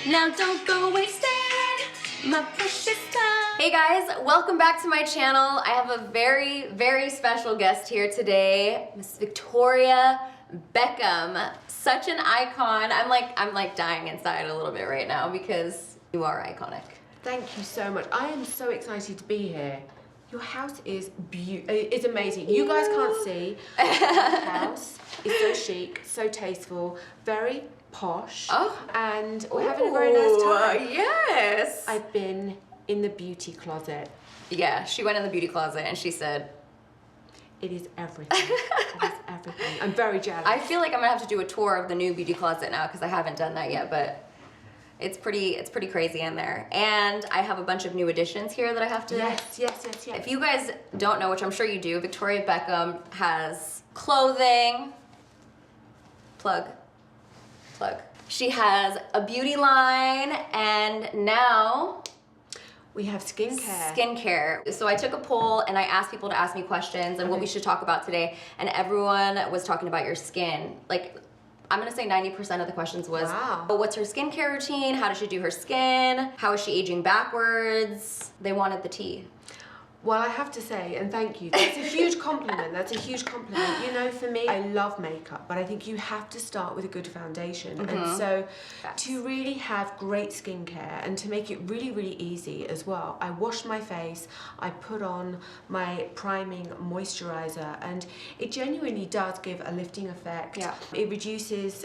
Now don't go wasting my precious time. Hey guys, welcome back to my channel. I have a very, very special guest here today, Miss Victoria Beckham. Such an icon. I'm like dying inside a little bit right now because you are iconic. Thank you so much. I am so excited to be here. Your house is it's amazing. You guys can't see. The house is so chic, so tasteful, very posh. Oh. And we're having a very nice time. Yes. I've been in the beauty closet. Yeah, she went in the beauty closet and she said, it is everything. It is everything. I'm very jealous. I feel like I'm gonna have to do a tour of the new beauty closet now because I haven't done that yet, but it's pretty crazy in there. And I have a bunch of new additions here that I have to... Yes. If you guys don't know, which I'm sure you do, Victoria Beckham has clothing, plug. She has a beauty line, and now we have skincare. So I took a poll and I asked people to ask me questions and what we should talk about today, and everyone was talking about your skin. Like, I'm gonna say 90% of the questions was, wow. What's her skincare routine? How does she do her skin? How is she aging backwards? They wanted the tea. Well, I have to say, and thank you, that's a huge compliment. That's a huge compliment. You know, for me, I love makeup, but I think you have to start with a good foundation. And so to really have great skincare and to make it really, really easy as well, I wash my face, I put on my priming moisturizer, and it genuinely does give a lifting effect. Yeah. It reduces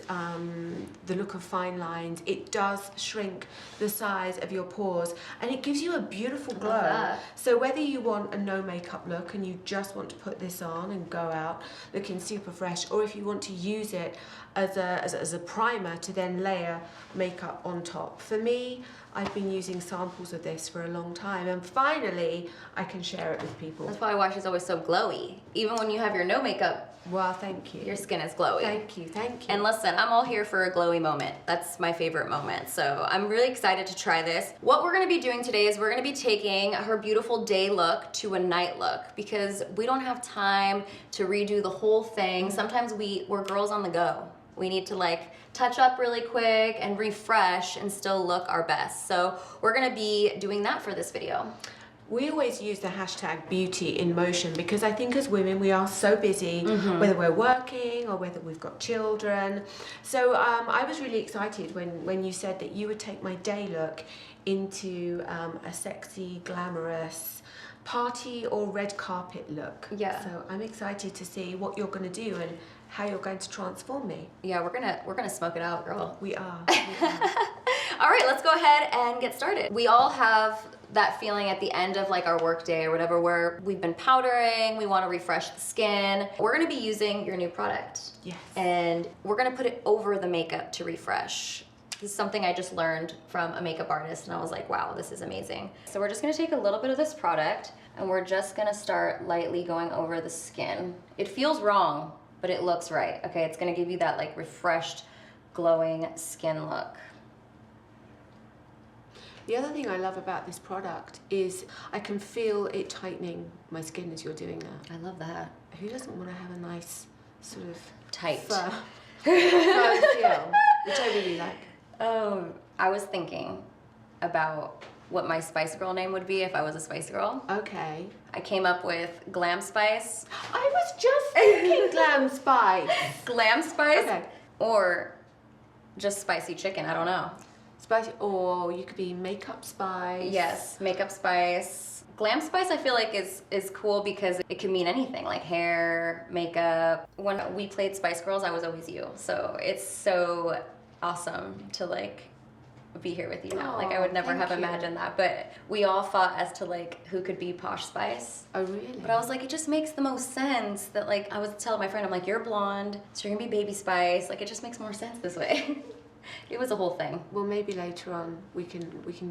the look of fine lines. It does shrink the size of your pores, and it gives you a beautiful glow. So whether you want a no makeup look and you just want to put this on and go out looking super fresh, or if you want to use it as a primer to then layer makeup on top. For me, I've been using samples of this for a long time, and finally I can share it with people. That's probably why she's always so glowy. Even when you have your no makeup, well, thank you. Your skin is glowy. Thank you. And listen, I'm all here for a glowy moment. That's my favorite moment. So I'm really excited to try this. What we're gonna be doing today is we're gonna be taking her beautiful day look to a night look, because we don't have time to redo the whole thing. Sometimes we're girls on the go. We need to like touch up really quick and refresh and still look our best. So we're gonna be doing that for this video. We always use the hashtag beauty in motion because I think as women we are so busy, whether we're working or whether we've got children. So I was really excited when you said that you would take my day look into a sexy, glamorous party or red carpet look. Yeah. So I'm excited to see what you're going to do and how you're going to transform me. Yeah, we're gonna smoke it out, girl. We are. All right, let's go ahead and get started. We all have that feeling at the end of like our work day or whatever where we've been powdering, we want to refresh the skin. We're going to be using your new product. Yes. And we're going to put it over the makeup to refresh. This is something I just learned from a makeup artist and I was like, wow, this is amazing. So we're just going to take a little bit of this product and we're just going to start lightly going over the skin. It feels wrong, but it looks right. Okay, it's going to give you that like refreshed, glowing skin look. The other thing I love about this product is I can feel it tightening my skin as you're doing that. I love that. Who doesn't want to have a nice sort of tight firm feel, which I really like. Oh, I was thinking about what my Spice Girl name would be if I was a Spice Girl. Okay. I came up with Glam Spice. I was just thinking Glam Spice. Glam Spice? Okay. Or just Spicy Chicken, I don't know. Spicy, or you could be Makeup Spice. Yes, Makeup Spice. Glam Spice I feel like is cool because it can mean anything, like hair, makeup. When we played Spice Girls, I was always you. So it's so awesome to like be here with you now. Like I would never have imagined that, but we all fought as to like who could be Posh Spice. Oh really? But I was like, it just makes the most sense that like I was telling my friend, I'm like, you're blonde, so you're gonna be Baby Spice. Like it just makes more sense this way. It was a whole thing. Well, maybe later on we can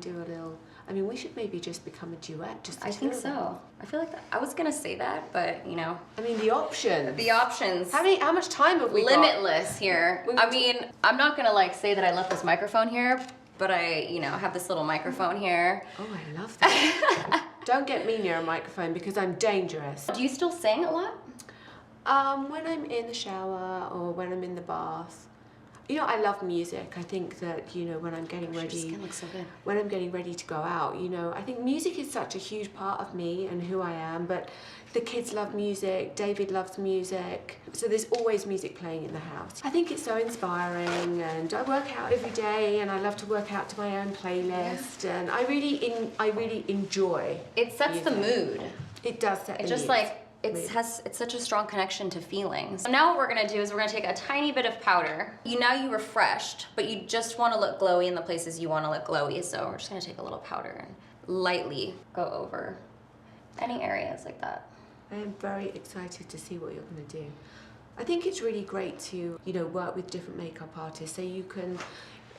do a little. I mean, we should maybe just become a duet. Just I think so. I feel like I was gonna say that, but you know. I mean, the options. The options. How much time have we got? Limitless here. I mean, I'm not gonna like say that I left this microphone here, but I, you know, have this little microphone here. Oh, I love that. Don't get me near a microphone because I'm dangerous. Do you still sing a lot? When I'm in the shower or when I'm in the bath. You know, I love music. I think that, you know, when I'm getting ready, your skin looks so good. When I'm getting ready to go out, you know, I think music is such a huge part of me and who I am. But the kids love music. David loves music. So there's always music playing in the house. I think it's so inspiring, and I work out every day, and I love to work out to my own playlist, and I really enjoy. It sets music. the mood. It does set the It just mood. like it's such a strong connection to feelings. So now what we're gonna do is we're gonna take a tiny bit of powder. You refreshed, but you just want to look glowy in the places you want to look glowy. So we're just gonna take a little powder and lightly go over any areas like that. I am very excited to see what you're going to do. I think it's really great to, you know, work with different makeup artists so you can,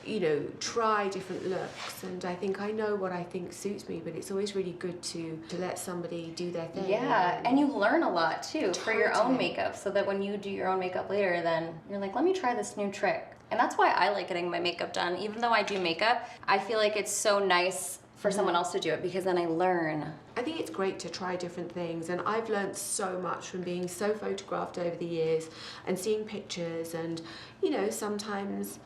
you know, try different looks. And I think I know what I think suits me, but it's always really good to let somebody do their thing. Yeah, and you learn a lot too for your own Totally. makeup, so that when you do your own makeup later, then you're like, let me try this new trick. And that's why I like getting my makeup done. Even though I do makeup, I feel like it's so nice for someone else to do it, because then I learn. I think it's great to try different things, and I've learned so much from being so photographed over the years and seeing pictures. And you know, sometimes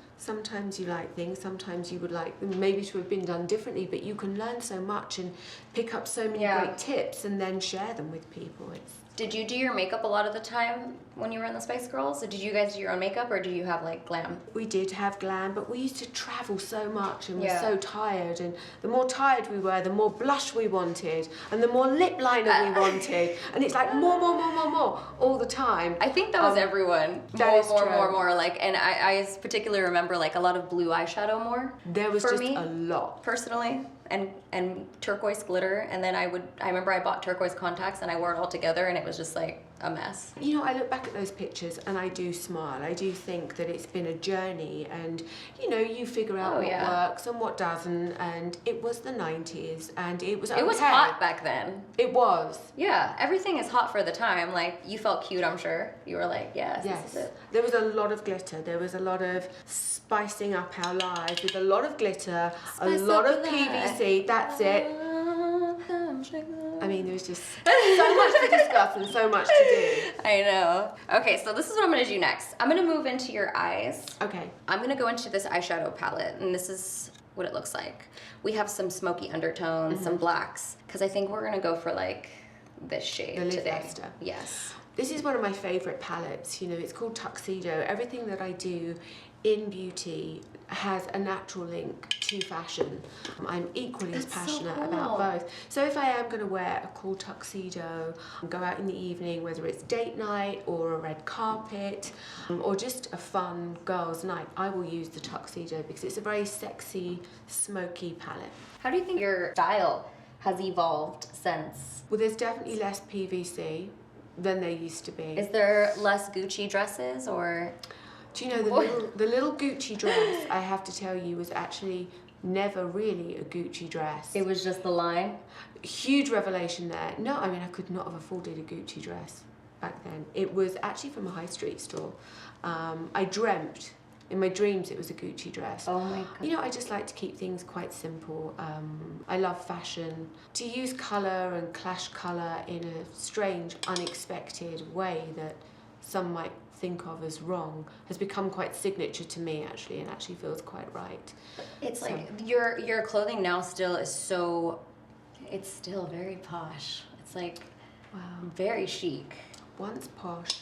you like things, sometimes you would like them maybe to have been done differently, but you can learn so much and pick up so many great tips and then share them with people. Did you do your makeup a lot of the time when you were in the Spice Girls? Did you guys do your own makeup, or do you have like glam? We did have glam, but we used to travel so much and we're so tired, and the more tired we were, the more blush we wanted and the more lip liner we wanted, and it's like more all the time. I think that was everyone. More. Like, and I particularly remember like a lot of blue eyeshadow more. There was for just me, a lot. personally. And turquoise glitter, and then I remember I bought turquoise contacts and I wore it all together, and it was just like a mess. You know, I look back at those pictures and I do smile. I do think that it's been a journey, and you know, you figure out what works and what doesn't, and it was the 90s, and it was okay. It was hot back then. It was. Yeah, everything is hot for the time. Like, you felt cute, I'm sure. You were like, yes. This is it. There was a lot of glitter. There was a lot of spicing up our lives with a lot of glitter, a lot of PVC. That's it. I mean, there's just so much to discuss and so much to do. I know. Okay, so this is what I'm gonna do next. I'm gonna move into your eyes. Okay. I'm gonna go into this eyeshadow palette, and this is what it looks like. We have some smoky undertones, some blacks, because I think we're gonna go for like this shade today. Lustre. Yes. This is one of my favorite palettes. You know, it's called Tuxedo. Everything that I do in beauty has a natural link to fashion. I'm equally as passionate about both. So if I am going to wear a cool tuxedo, go out in the evening, whether it's date night or a red carpet, or just a fun girls' night, I will use the tuxedo because it's a very sexy, smoky palette. How do you think your style has evolved since? Well, there's definitely less PVC than there used to be. Is there less Gucci dresses, or? Do you know the little Gucci dress, I have to tell you, was actually never really a Gucci dress. It was just the line? Huge revelation there. No, I mean, I could not have afforded a Gucci dress back then. It was actually from a high street store. I dreamt, in my dreams, it was a Gucci dress. Oh my God. You know, I just like to keep things quite simple. I love fashion. To use colour and clash colour in a strange, unexpected way that some might think of as wrong has become quite signature to me, actually, and actually feels quite right. It's so, like your clothing now still is so, it's still very posh. It's like, wow, very chic. Once posh,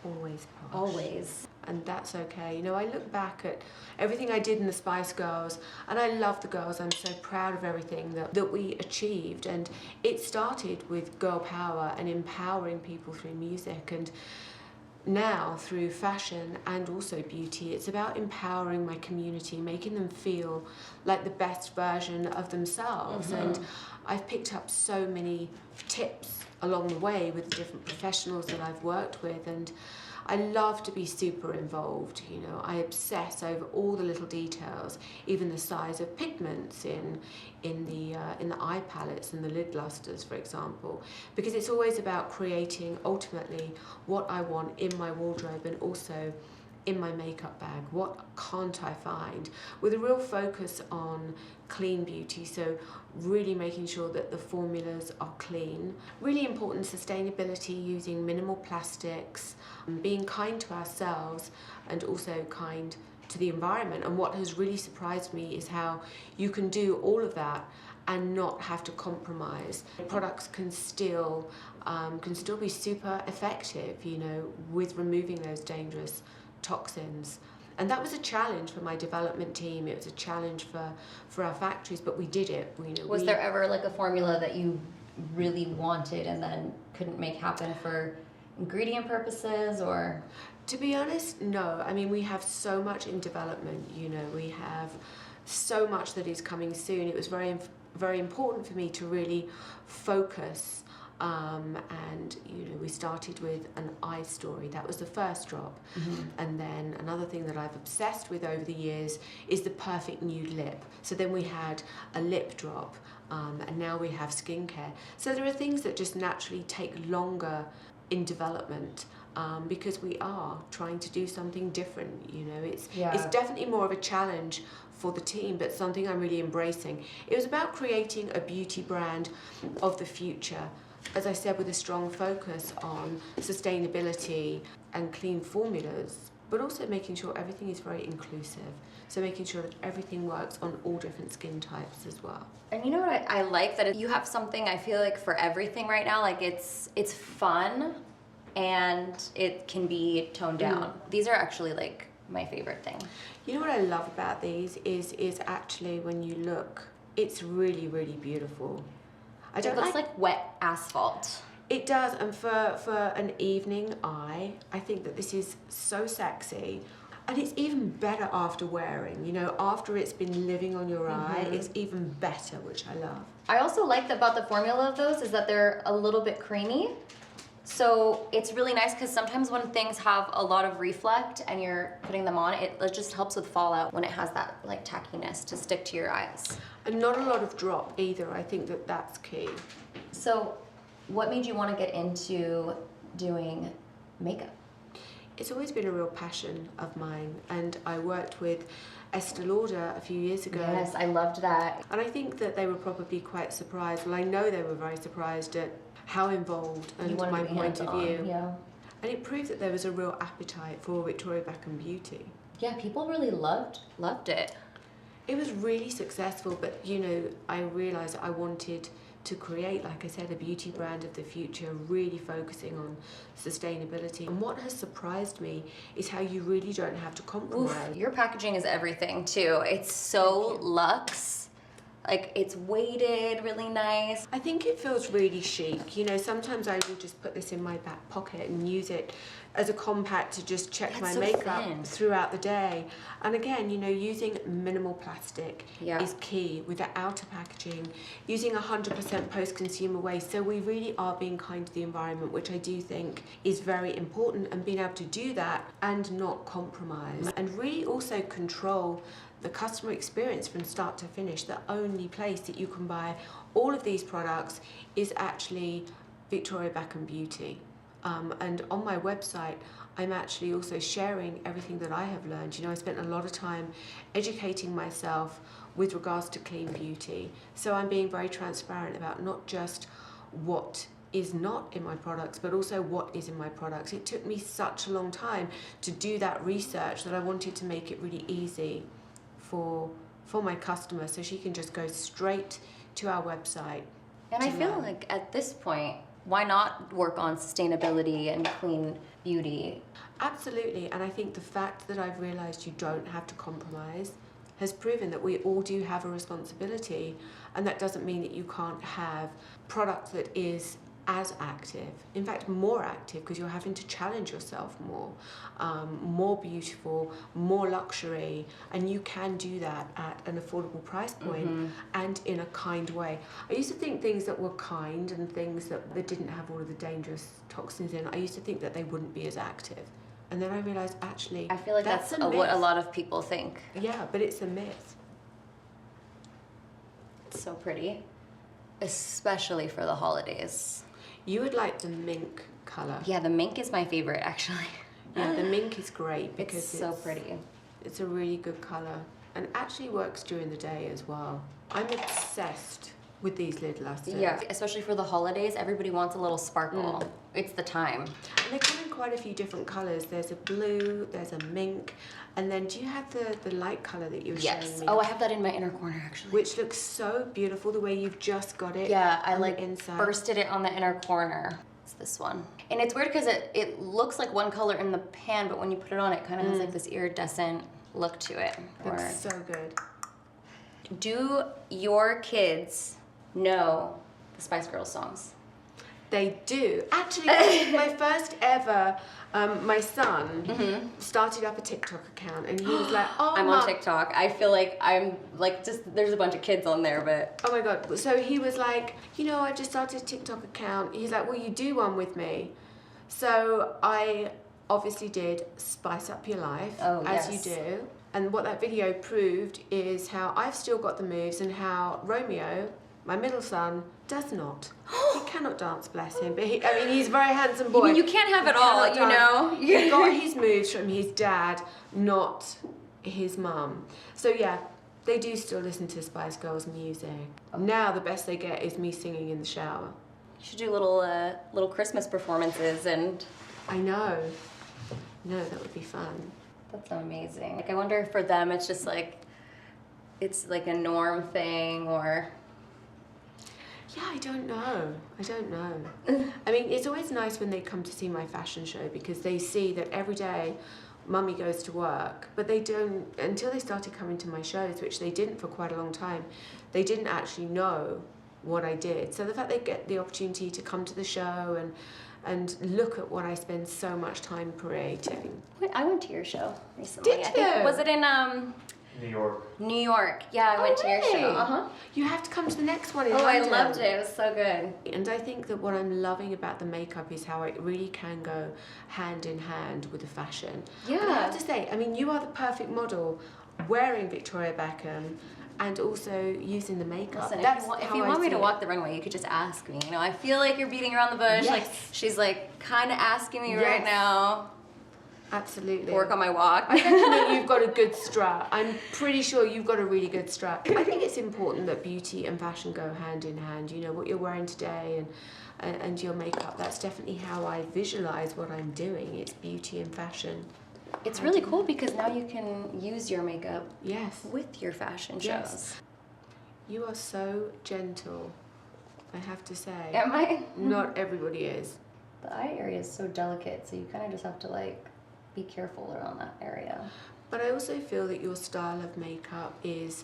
always posh. Always. And that's okay. You know, I look back at everything I did in the Spice Girls, and I love the girls. I'm so proud of everything that we achieved, and it started with girl power and empowering people through music, and now through fashion and also beauty. It's about empowering my community, making them feel like the best version of themselves. And I've picked up so many tips along the way with the different professionals that I've worked with, and I love to be super involved. You know, I obsess over all the little details, even the size of pigments in the eye palettes and the lid lustres, for example, because it's always about creating ultimately what I want in my wardrobe and also in my makeup bag. What can't I find? With a real focus on clean beauty, so really making sure that the formulas are clean. Really important sustainability, using minimal plastics, being kind to ourselves and also kind to the environment. And what has really surprised me is how you can do all of that and not have to compromise. Products can still be super effective, you know, with removing those dangerous toxins. And that was a challenge for my development team. It was a challenge for our factories, but we did it. Was there ever like a formula that you really wanted and then couldn't make happen for ingredient purposes, or? To be honest, no. I mean, we have so much in development, you know, we have so much that is coming soon. It was very important for me to really focus. And you know, we started with an eye story. That was the first drop. And then another thing that I've obsessed with over the years is the perfect nude lip. So then we had a lip drop, and now we have skincare. So there are things that just naturally take longer in development, because we are trying to do something different. You know, it's definitely more of a challenge for the team, but something I'm really embracing. It was about creating a beauty brand of the future, as I said, with a strong focus on sustainability and clean formulas, but also making sure everything is very inclusive. So making sure that everything works on all different skin types as well. And you know what I like? That you have something, I feel like, for everything right now. Like it's fun and it can be toned down. These are actually like my favorite thing. You know what I love about these is actually when you look, it's really, really beautiful. It looks like wet asphalt. It does, and for an evening eye, I think that this is so sexy. And it's even better after wearing, you know, after it's been living on your eye, it's even better, which I love. I also like about the formula of those is that they're a little bit creamy. So it's really nice because sometimes when things have a lot of reflect and you're putting them on, it just helps with fallout when it has that like tackiness to stick to your eyes. And not a lot of drop either. I think that that's key. So what made you want to get into doing makeup? It's always been a real passion of mine, and I worked with Estee Lauder a few years ago. Yes, I loved that. And I think that they were probably quite surprised. Well, I know they were very surprised at how involved and my point of view. Yeah. And it proved that there was a real appetite for Victoria Beckham beauty. Yeah, people really loved it. It was really successful, but you know, I realised I wanted to create, like I said, a beauty brand of the future, really focusing on sustainability. And what has surprised me is how you really don't have to compromise. Oof, your packaging is everything too. It's so luxe. Like, it's weighted really nice. I think it feels really chic. You know, sometimes I will just put this in my back pocket and use it as a compact to just check my makeup throughout the day. And again, you know, using minimal plastic is key with the outer packaging, using 100% post-consumer waste. So we really are being kind to the environment, which I do think is very important, and being able to do that and not compromise. And really also control the customer experience from start to finish. The only place that you can buy all of these products is actually Victoria Beckham Beauty. And on my website, I'm actually also sharing everything that I have learned. You know, I spent a lot of time educating myself with regards to clean beauty. So I'm being very transparent about not just what is not in my products, but also what is in my products. It took me such a long time to do that research that I wanted to make it really easy for my customer, so she can just go straight to our website. And I feel like at this point, why not work on sustainability and clean beauty? Absolutely, and I think the fact that I've realised you don't have to compromise has proven that we all do have a responsibility, and that doesn't mean that you can't have product that is as active, in fact more active, because you're having to challenge yourself more beautiful, more luxury, and you can do that at an affordable price point and in a kind way. I used to think things that were kind and things that didn't have all of the dangerous toxins in, I used to think that they wouldn't be as active. And then I realised actually, I feel like that's what a lot of people think. Yeah, but it's a myth. It's so pretty, especially for the holidays. You would like the mink colour. Yeah, the mink is my favorite, actually. Yeah, the mink is great because it's so pretty. It's a really good colour, and actually works during the day as well. I'm obsessed with these lid lusters. Yeah, especially for the holidays, everybody wants a little sparkle. It's the time. And they come in quite a few different colours. There's a blue, there's a mink, and then do you have the light colour that you were showing me? Oh, I have that in my inner corner actually. Which looks so beautiful the way you've just got it. Yeah, I on like the inside. bursted it on the inner corner. It's this one. And it's weird because it looks like one color in the pan, but when you put it on, it kind of has like this iridescent look to it. Looks so good. Do your kids know the Spice Girls songs? They do. Actually, my first ever, my son started up a TikTok account and he was like, oh, I'm Mom. on TikTok. I feel like I'm like there's a bunch of kids on there, but. Oh my God. So he was like, you know, I just started a TikTok account. He's like, will you do one with me? So I obviously did Spice Up Your Life, as you do. And what that video proved is how I've still got the moves and how Romeo, my middle son, does not. He cannot dance, bless him. But I mean, he's a very handsome boy. I mean, you can't have it all, you know? He got his moves from his dad, not his mum. So yeah, they do still listen to Spice Girls music. Now the best they get is me singing in the shower. You should do little Christmas performances and... I know. No, that would be fun. That's amazing. Like, I wonder if for them it's just like, it's like a norm thing or... Yeah, I don't know. I mean, it's always nice when they come to see my fashion show because they see that every day Mummy goes to work, but they don't, until they started coming to my shows, which they didn't for quite a long time, they didn't actually know what I did. So the fact they get the opportunity to come to the show and look at what I spend so much time creating. Wait, I went to your show recently. Did you? I think, was it in New York. New York? Yeah, I went to your show. You have to come to the next one in Oh, London. I loved it. It was so good. And I think that what I'm loving about the makeup is how it really can go hand in hand with the fashion. Yeah. And I have to say, I mean, you are the perfect model wearing Victoria Beckham and also using the makeup. Listen, That's if how you I want me see to it. walk the runway, you could just ask me. You know, I feel like you're beating around the bush. Yes. Like, she's like kind of asking me right Yes. now. Absolutely. Work on my walk. I reckon that you've got a good strut. I'm pretty sure you've got a really good strut. I think it's important that beauty and fashion go hand in hand. You know, what you're wearing today and your makeup, that's definitely how I visualize what I'm doing. It's beauty and fashion. It's really cool because now you can use your makeup Yes. with your fashion shows. Yes. You are so gentle, I have to say. Am I? Not everybody is. The eye area is so delicate, so you kind of just have to like be careful around that area. But I also feel that your style of makeup is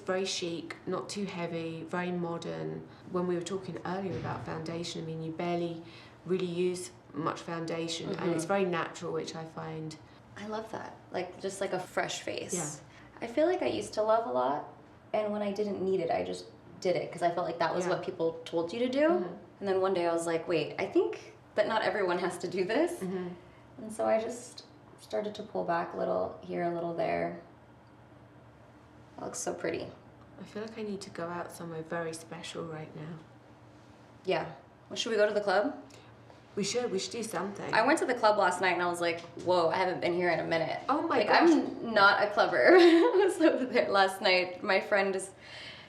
very chic, not too heavy, very modern. When we were talking earlier about foundation, I mean, you barely really use much foundation and it's very natural, which I find. I love that. Like, just like a fresh face. Yeah. I feel like I used to love a lot, and when I didn't need it, I just did it because I felt like that was what people told you to do. And then one day I was like, wait, I think that not everyone has to do this. And so I just started to pull back a little here, a little there. It looks so pretty. I feel like I need to go out somewhere very special right now. Yeah. Well, should we go to the club? We should do something. I went to the club last night and I was like, whoa, I haven't been here in a minute. Oh my like, gosh. I'm not a clubber. I was over there last night. My friend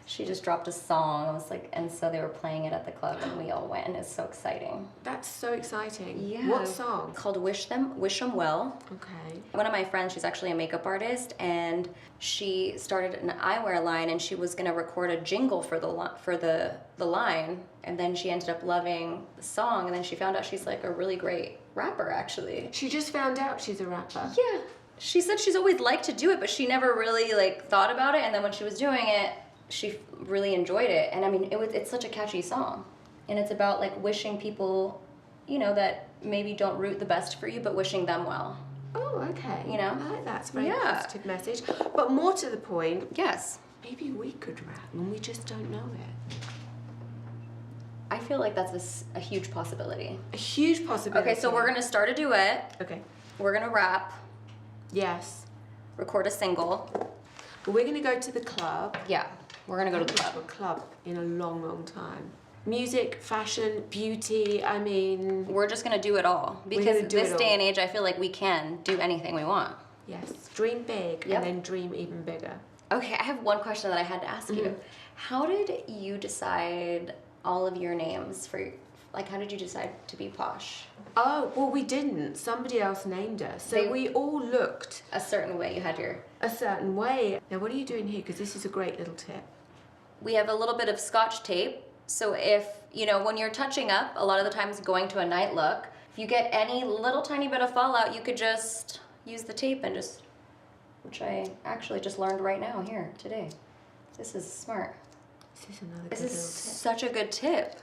she just dropped a song. I was like, and so they were playing it at the club and we all went and it's so exciting. That's so exciting. Yeah. What song? It's called Wish Them Well. Okay. One of my friends, she's actually a makeup artist, and she started an eyewear line, and she was gonna record a jingle for the line, and then she ended up loving the song, and then she found out she's like a really great rapper, actually. She just found out she's a rapper. Yeah. She said she's always liked to do it, but she never really like thought about it, and then when she was doing it, she really enjoyed it. And I mean, it's such a catchy song, and it's about like wishing people, you know, that maybe don't root the best for you, but wishing them well. Oh, okay. You know? I like that. It's a very positive message. But more to the point, Yes. maybe we could rap and we just don't know it. I feel like that's a huge possibility. A huge possibility. Okay, so we're gonna start a duet. Okay. We're gonna rap, Yes. record a single. But we're going to go to the club. Yeah, we're gonna go to the I haven't club. been to a club in a long, long time. Music, fashion, beauty, I mean... We're just gonna do it all. Because gonna do this it day all. and age, I feel like we can do anything we want. Yes. Dream big Yep. and then dream even bigger. Okay, I have one question that I had to ask you. How did you decide all of your names for Like, how did you decide to be posh? Oh, well, we didn't. Somebody else named us. So we all looked a certain way. You had your... a certain way. Now, what are you doing here? Because this is a great little tip. We have a little bit of Scotch tape. So if, you know, when you're touching up, a lot of the times going to a night look, if you get any little tiny bit of fallout, you could just use the tape and just, which I actually just learned right now here today. This is smart. This is another good This little is tip. such a good tip.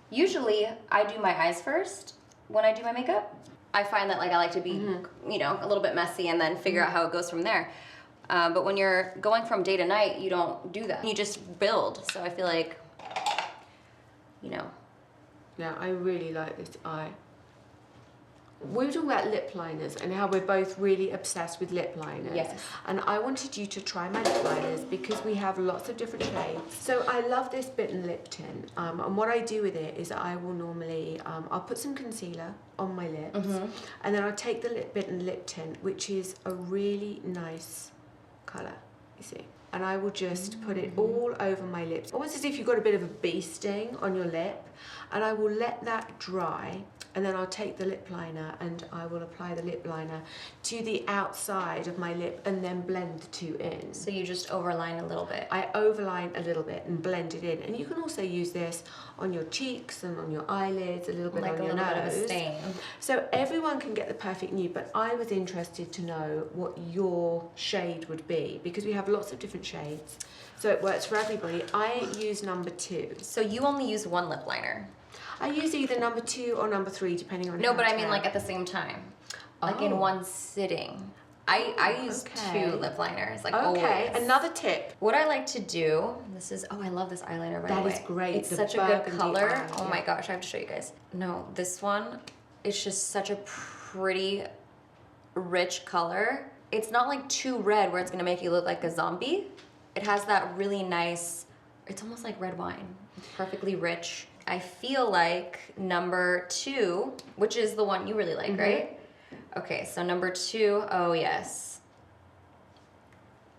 Usually I do my eyes first when I do my makeup. I find that like I like to be, you know, a little bit messy and then figure out how it goes from there. But when you're going from day to night, you don't do that. You just build. So I feel like, you know. Yeah, I really like this eye. We were talking about lip liners and how we're both really obsessed with lip liners. Yes. And I wanted you to try my lip liners because we have lots of different shades. So I love this Bitten Lip Tint. And what I do with it is I will normally, I'll put some concealer on my lips. And then I'll take the Bitten Lip Tint, which is a really nice colour, you see. And I will just put it all over my lips. Almost as if you've got a bit of a bee sting on your lip. And I will let that dry. And then I'll take the lip liner and I will apply the lip liner to the outside of my lip and then blend the two in. So you just overline a little bit. I overline a little bit and blend it in. And you can also use this on your cheeks and on your eyelids, a little bit like on your a little nose. bit of a stain. So everyone can get the perfect nude, but I was interested to know what your shade would be because we have lots of different shades. So it works for everybody. I use number 2. So you only use one lip liner? I use either number 2 or number 3, depending on No, how but I to mean tell. like at the same time. Like in Oh. one sitting. I use okay. 2 lip liners, like Okay, always. another tip. What I like to do, this is, oh, I love this eyeliner, by the That way. is great, It's the such a good burgundy color. eye, Oh my yeah. gosh, I have to show you guys. No, this one, it's just such a pretty, rich color. It's not like too red where it's gonna make you look like a zombie. It has that really nice, it's almost like red wine. It's perfectly rich. I feel like number 2, which is the one you really like, right? Okay, so number 2, oh yes.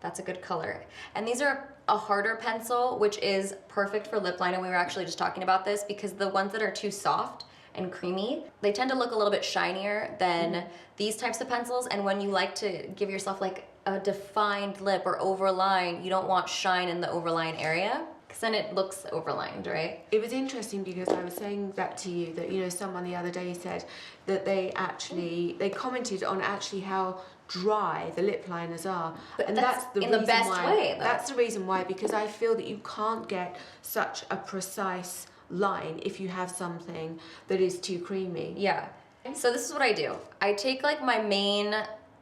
That's a good color. And these are a harder pencil, which is perfect for lip liner. We were actually just talking about this because the ones that are too soft and creamy, they tend to look a little bit shinier than these types of pencils. And when you like to give yourself like a defined lip or overline, you don't want shine in the overline area because then it looks overlined, right? It was interesting because I was saying that to you that, you know, someone the other day said that they commented on actually how dry the lip liners are. But and that's the in the reason best why, way, though. That's the reason why, because I feel that you can't get such a precise line if you have something that is too creamy. Yeah. So this is what I do. I take like my main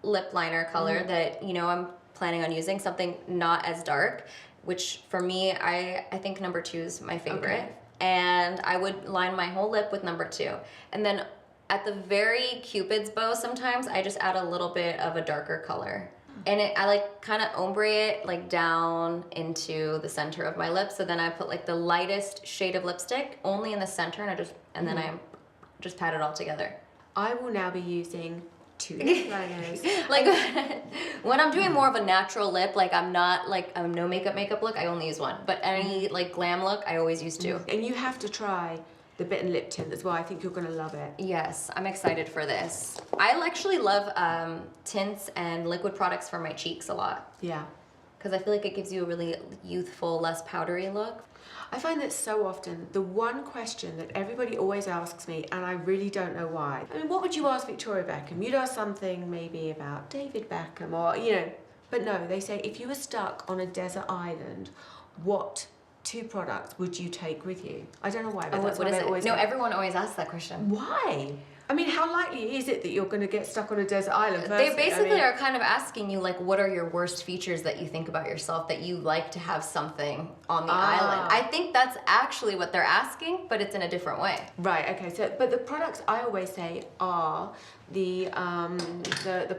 lip liner color that, you know, I'm planning on using, something not as dark, which for me, I think number 2 is my favorite. Okay. And I would line my whole lip with number 2. And then at the very Cupid's bow, sometimes I just add a little bit of a darker color. And I like kind of ombre it like down into the center of my lip. So then I put like the lightest shade of lipstick only in the center and then I just pat it all together. I will now be using 2 lip liners. Like when I'm doing more of a natural lip, like I'm not like a no makeup look, I only use 1. But any like glam look, I always use 2. And you have to try the Bitten Lip Tint as well. I think you're going to love it. Yes, I'm excited for this. I actually love tints and liquid products for my cheeks a lot. Yeah. Because I feel like it gives you a really youthful, less powdery look. I find that so often the one question that everybody always asks me, and I really don't know why. I mean, what would you ask Victoria Beckham? You'd ask something maybe about David Beckham or, you know, but no, they say if you were stuck on a desert island, what 2 products would you take with you? I don't know why, but that's what what is they it? always No, say. everyone always asks that question. Why? I mean, how likely is it that you're going to get stuck on a desert island? They Firstly? basically are kind of asking you, like, what are your worst features that you think about yourself that you like to have something on the island? I think that's actually what they're asking, but it's in a different way. Right, okay, so, but the products I always say are the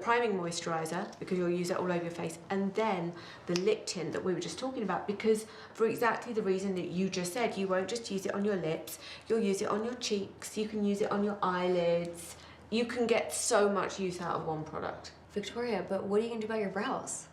priming moisturizer, because you'll use it all over your face, and then the lip tint that we were just talking about, because for exactly the reason that you just said, you won't just use it on your lips, you'll use it on your cheeks, you can use it on your eyelids, you can get so much use out of one product. Victoria, but what are you gonna do about your brows?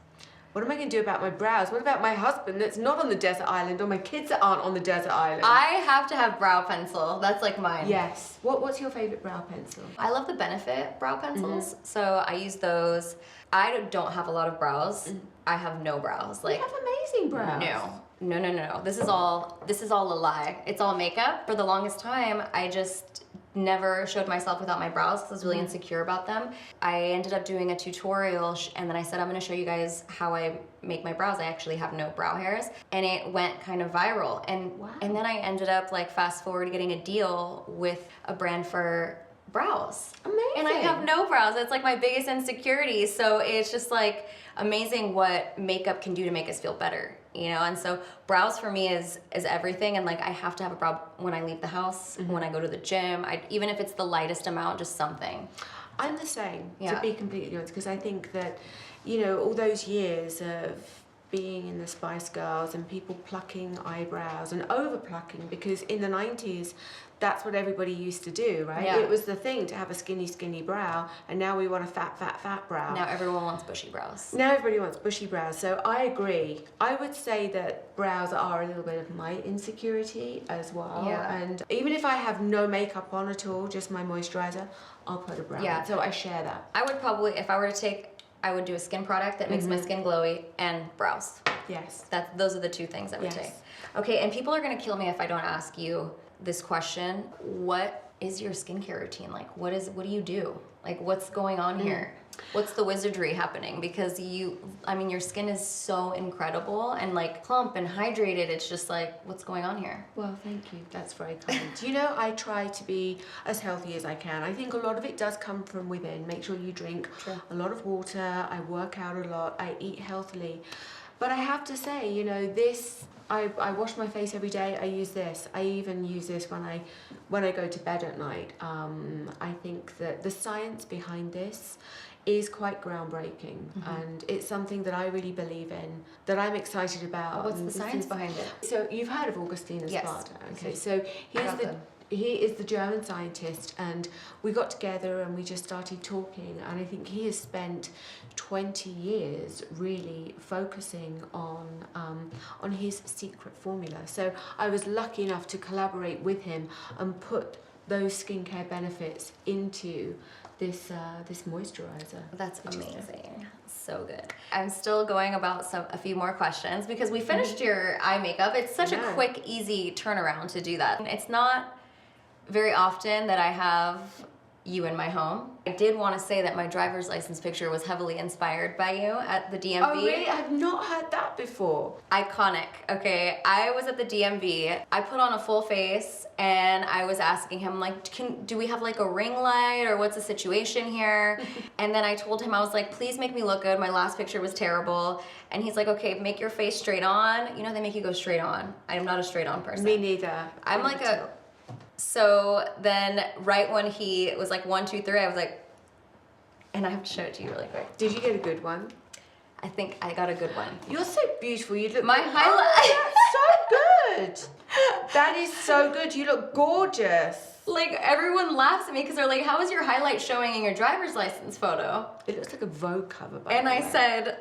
what am I going to do about my brows? What about my husband that's not on the desert island, or my kids that aren't on the desert island? I have to have brow pencil. That's like mine. Yes. What's your favorite brow pencil? I love the Benefit brow pencils, so I use those. I don't have a lot of brows. I have no brows. Like, you have amazing brows. No. This is all a lie. It's all makeup. For the longest time, I just never showed myself without my brows because I was really insecure about them. I ended up doing a tutorial and then I said, I'm going to show you guys how I make my brows. I actually have no brow hairs, and it went kind of viral. And then I ended up, like, fast forward, getting a deal with a brand for brows. Amazing. And I have no brows. It's like my biggest insecurity. So it's just like amazing what makeup can do to make us feel better, you know? And so brows for me is everything. And like, I have to have a brow when I leave the house, when I go to the gym, even if it's the lightest amount, just something. I'm the same, Yeah. to be completely honest, because I think that, you know, all those years of being in the Spice Girls and people plucking eyebrows and over plucking, because in the 90s, that's what everybody used to do, right? Yeah. It was the thing to have a skinny brow, and now we want a fat brow. Now everyone wants bushy brows. Now everybody wants bushy brows, so I agree. I would say that brows are a little bit of my insecurity as well. Yeah. And even if I have no makeup on at all, just my moisturizer, I'll put a brow Yeah. on. So I share that. I would probably, if I were to take, I would do a skin product that makes my skin glowy and brows. Yes. Those are the two things I would Yes. take. Okay, and people are gonna kill me if I don't ask you this question. What is your skincare routine like? What do you do? Like, what's going on here? What's the wizardry happening? Because your skin is so incredible and like plump and hydrated. It's just like, what's going on here? Well, thank you. That's very kind. You know, I try to be as healthy as I can. I think a lot of it does come from within. Make sure you drink a lot of water. I work out a lot. I eat healthily. But I have to say, you know, I wash my face every day. I use this. I even use this when I go to bed at night. I think that the science behind this is quite groundbreaking, and it's something that I really believe in, that I'm excited about. What's the science behind it? So you've heard of Augustinus Yes. Sparta. Okay, so he is the German scientist, and we got together and we just started talking, and I think he has spent 20 years really focusing on his secret formula. So I was lucky enough to collaborate with him and put those skincare benefits into this moisturizer. That's amazing. So good. I'm still going about a few more questions because we finished your eye makeup. It's such a quick, easy turnaround to do that. It's not very often that I have you in my home. I did want to say that my driver's license picture was heavily inspired by you at the DMV. Oh really? I've not heard that before. Iconic, okay? I was at the DMV. I put on a full face and I was asking him, like, do we have like a ring light or what's the situation here? And then I told him, I was like, please make me look good. My last picture was terrible. And he's like, okay, make your face straight on. You know, they make you go straight on. I'm not a straight on person. Me neither. I'm like a... So then right when he was like 1, 2, 3, I was like, and I have to show it to you really quick. Did you get a good one? I think I got a good one. You're so beautiful. You look... My highlight... Oh, that's so good. That is so good. You look gorgeous. Like, everyone laughs at me because they're like, how is your highlight showing in your driver's license photo? It looks like a Vogue cover, by And the I way. said,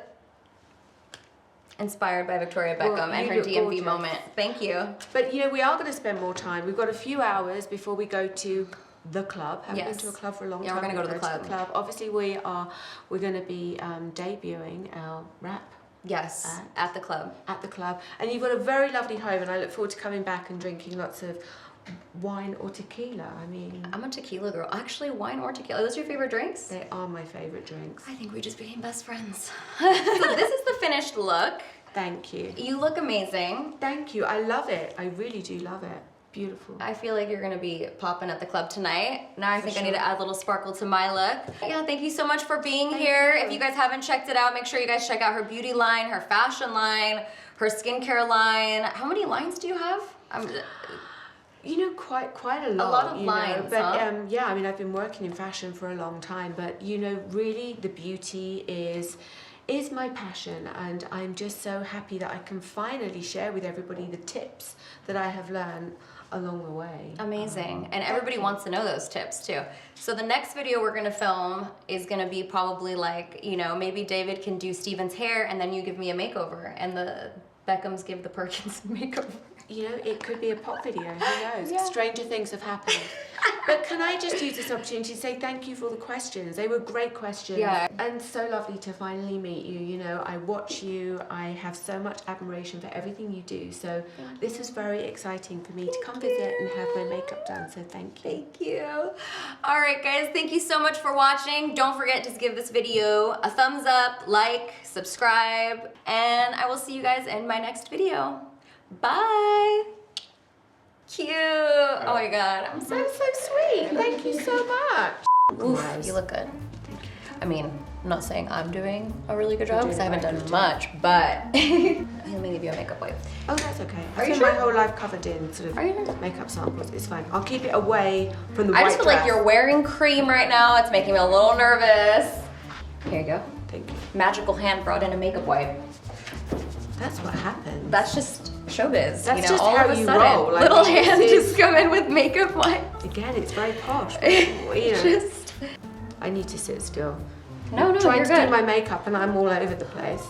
inspired by Victoria Beckham and you her look DMV gorgeous. moment. Thank you. But, you know, we are going to spend more time. We've got a few hours before we go to the club. Haven't been Yes. to a club for a long Yeah, time. we're gonna go to the club. Obviously, we're going to be debuting our rap Yes, at the club. at the club. And you've got a very lovely home, and I look forward to coming back and drinking lots of wine or tequila. I mean, I'm a tequila girl. Actually, wine or tequila. Are those your favorite drinks? they are my favourite drinks. I think we just became best friends. So this is the finished look. Thank you. You look amazing. Thank you. I love it. I really do love it. Beautiful. I feel like you're gonna be popping at the club tonight. Now I think I need sure. to add a little sparkle to my look. Yeah, thank you so much for being here. you. If you guys haven't checked it out, make sure you guys check out her beauty line, her fashion line, her skincare line. How many lines do you have? You know, quite a lot. lot of you know, lines, but huh? yeah, I mean, I've been working in fashion for a long time, but you know, really, the beauty is my passion, and I'm just so happy that I can finally share with everybody the tips that I have learned along the way. Amazing. And everybody wants to know those tips too. So the next video we're gonna film is gonna be probably like, you know, maybe David can do Steven's hair and then you give me a makeover and the Beckhams give the Perkins a makeover. You know, it could be a pop video, who knows? Yeah. Stranger things have happened. But can I just use this opportunity to say thank you for the questions. They were great questions. Yeah. And so lovely to finally meet you. You know, I watch you. I have so much admiration for everything you do. So this was very exciting for me to come visit and have my makeup done. So thank you. Thank you. All right, guys, thank you so much for watching. Don't forget to give this video a thumbs up, like, subscribe, and I will see you guys in my next video. Bye. Cute. Oh my God, I'm so sweet. Thank you so much. Oof, you look good. I mean, I'm not saying I'm doing a really good job because I haven't done much, but let me give you a makeup wipe. Oh, that's okay. Are I you spent my sure? whole life covered in sort of makeup samples. It's fine. I'll keep it away from the white I just feel like you're wearing cream right now. It's making me a little nervous. Here you go. Thank you. Magical hand brought in a makeup wipe. That's what happened. That's just showbiz. That's you know, just all how of a you sudden, roll. Like, little this hand is- just come in with makeup wipe. Again, it's very posh. But, you know, Just I need to sit still. no, Trying you're to do good. my makeup and I'm all over the place.